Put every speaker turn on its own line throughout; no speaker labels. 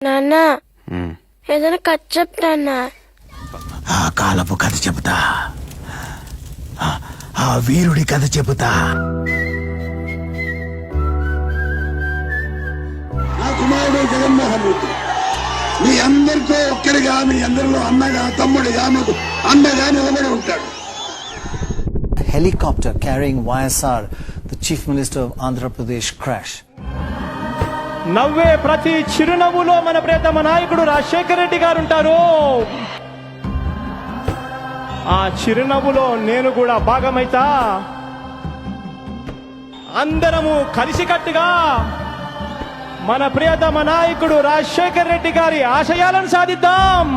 నాన్న ఏదైనా కథ చెప్తానా?
ఆ కాలపు కథ చెబుతా, ఆ వీరుడి కథ చెబుతా.
నా కుమారుడు జగన్మోహన్ రెడ్డి మీ అందరితో ఒక్కరిగా, మీ అందరిలో అన్నగా, తమ్ముడిగా, మీకు అన్నగా నిలబడి ఉంటాడు.
Helicopter carrying YSR, the Chief Minister of Andhra Pradesh, crash.
నవ్వే ప్రతి చిరునవ్వులో మన ప్రియతమ నాయకుడు రాజశేఖర రెడ్డి గారు ఉంటారు. ఆ చిరునవ్వులో నేను కూడా భాగమైతా. అందరము కలిసికట్టుగా మన ప్రియతమ నాయకుడు రాజశేఖర రెడ్డి గారి ఆశయాలను సాధిద్దాం.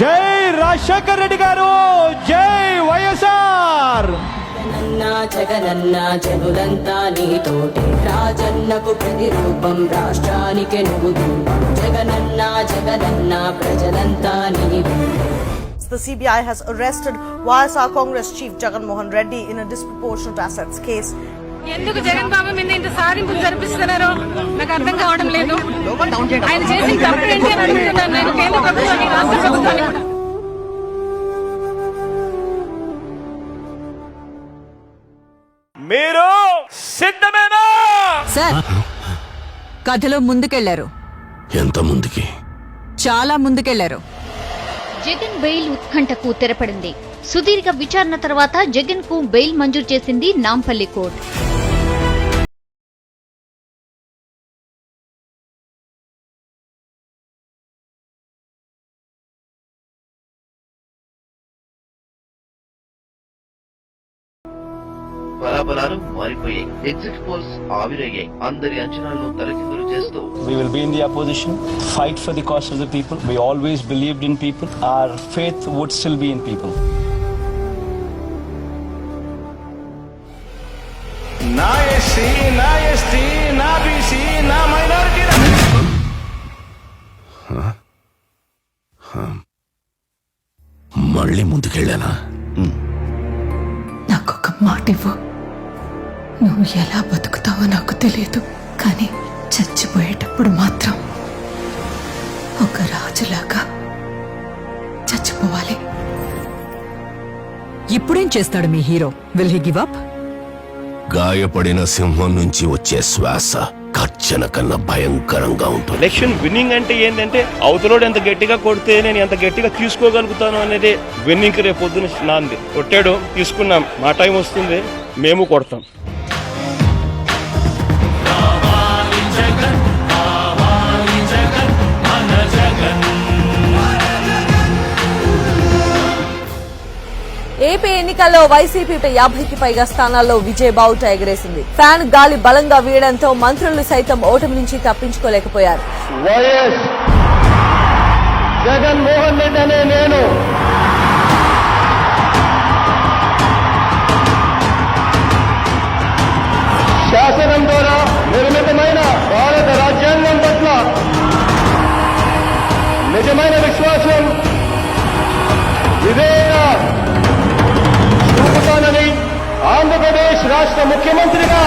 జై రాజశేఖర రెడ్డి గారు, జై వైఎస్ఆర్.
జగనన్న జనులంతా నీతోటి, రాజన్నకు ప్రతిరూపం, రాష్ట్రానికి నువ్వు దూపం. జగనన్న జగనన్న ప్రజలంతా నీవే.
The CBI has arrested YSR Congress Chief Jagan Mohan Reddy in a disproportionate assets case.
ఎందుకు జగన్ బాబు మీద ఇంత సాధింపులు జరిపిస్తున్నారో నాకు అర్థం కావడం లేదు. ఆయన చేసిన తప్పు ఏంటి అని అడుగుతున్నాను నేను కేంద్ర ప్రభుత్వాన్ని, రాష్ట్ర ప్రభుత్వాన్ని కూడా.
మీరు సిద్ధమేనా?
సార్, కథలో ముందుకెళ్లారు.
ఎంత ముందుకి?
చాలా ముందుకెళ్లారు.
జగన్ బెయిల్ ఉత్కంఠకు తెరపడింది. సుదీర్ఘ విచారణ తర్వాత జగన్ కు బెయిల్ మంజూరు చేసింది నాంపల్లి కోర్టు.
బలాబలాలు మారిపోయాయి, ఎగ్జిట్ పోల్స్ ఆవిరయ్యాయి, అందరి అంచనాలను తలకిందులు చేస్తూ
We will be in the opposition, fight for the cause of the people. We always believed in people. Our faith would still be in people. నా ఎస్సీ, నా ఎస్టీ, నా బీసీ, నా మైనారిటీ.
మళ్ళీ ముందుకెళ్ళానా?
నాకొక మాట ఇవ్వు. నువ్వు ఎలా బతుకుతావో నాకు తెలియదు, కానీ చచ్చిపోయేటప్పుడు మాత్రం ఒక రాజులాగా చచ్చిపోవాలి. ఇప్పుడేం చేస్తాడు మీ హీరో? Will he give up?
గాయపడిన సింహం నుంచి వచ్చే శ్వాస కర్చన కన్నా భయంకరంగా ఉంటుంది.
ఎలక్షన్ విన్నింగ్ అంటే ఏంటంటే అవతలోడు ఎంత గట్టిగా కొడితే నేను ఎంత గట్టిగా తీసుకోగలుగుతాను అనేది విన్నింగ్. రేపు పొద్దున నాంది కొట్టాడు, తీసుకున్నాం, మా టైం వస్తుంది, మేము కొడతాం.
ఏపీ ఎన్నికల్లో వైసీపీ 50కి పైగా స్థానాల్లో విజయ్ బావుట ఎగరేసింది. ఫ్యాన్ గాలి బలంగా వీయడంతో మంత్రులు సైతం ఓటమి నుంచి తప్పించుకోలేకపోయారు.
వైఎస్ జగన్మోహన్ రెడ్డి అనే నేను శాసనం ద్వారా నిర్మితమైన భారత రాజ్యాంగం పట్ల నిజమైన విశ్వాసం, వివేక చూపుతానని ఆంధ్రప్రదేశ్ రాష్ట్ర ముఖ్యమంత్రిగా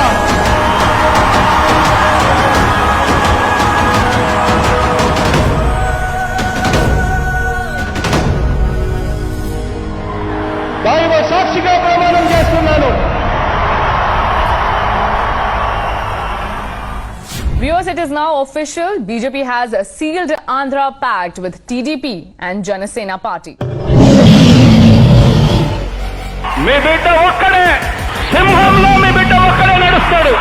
దైవ సాక్షిగా ప్రమాణం చేస్తున్నాను.
Viewers, it is now official. BJP has sealed Andhra pact with TDP and Janasena party.
మీ బిడ్డ ఒక్కడే, సింహంలో మీ బిడ్డ ఒక్కడే నడుస్తాడు.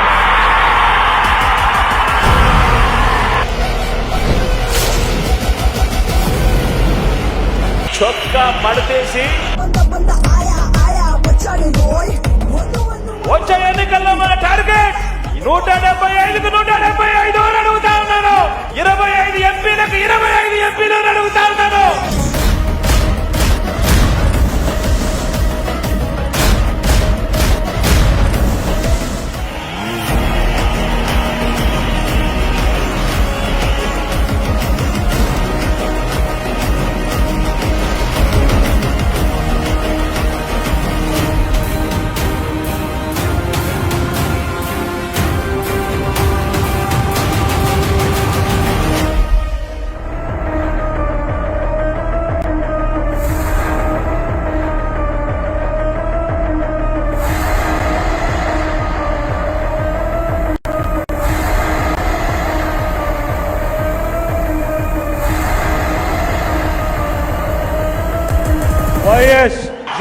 చొక్కా మడతేసి వచ్చే ఎన్నికల్లో మన టార్గెట్ 175కు 175 అడుగుతా ఉన్నాను. 25 ఎంపీలకు 25 ఎంపీలు అడుగుతా ఉన్నాను.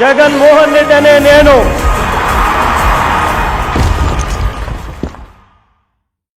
జగన్మోహన్ రెడ్డి అనే నేను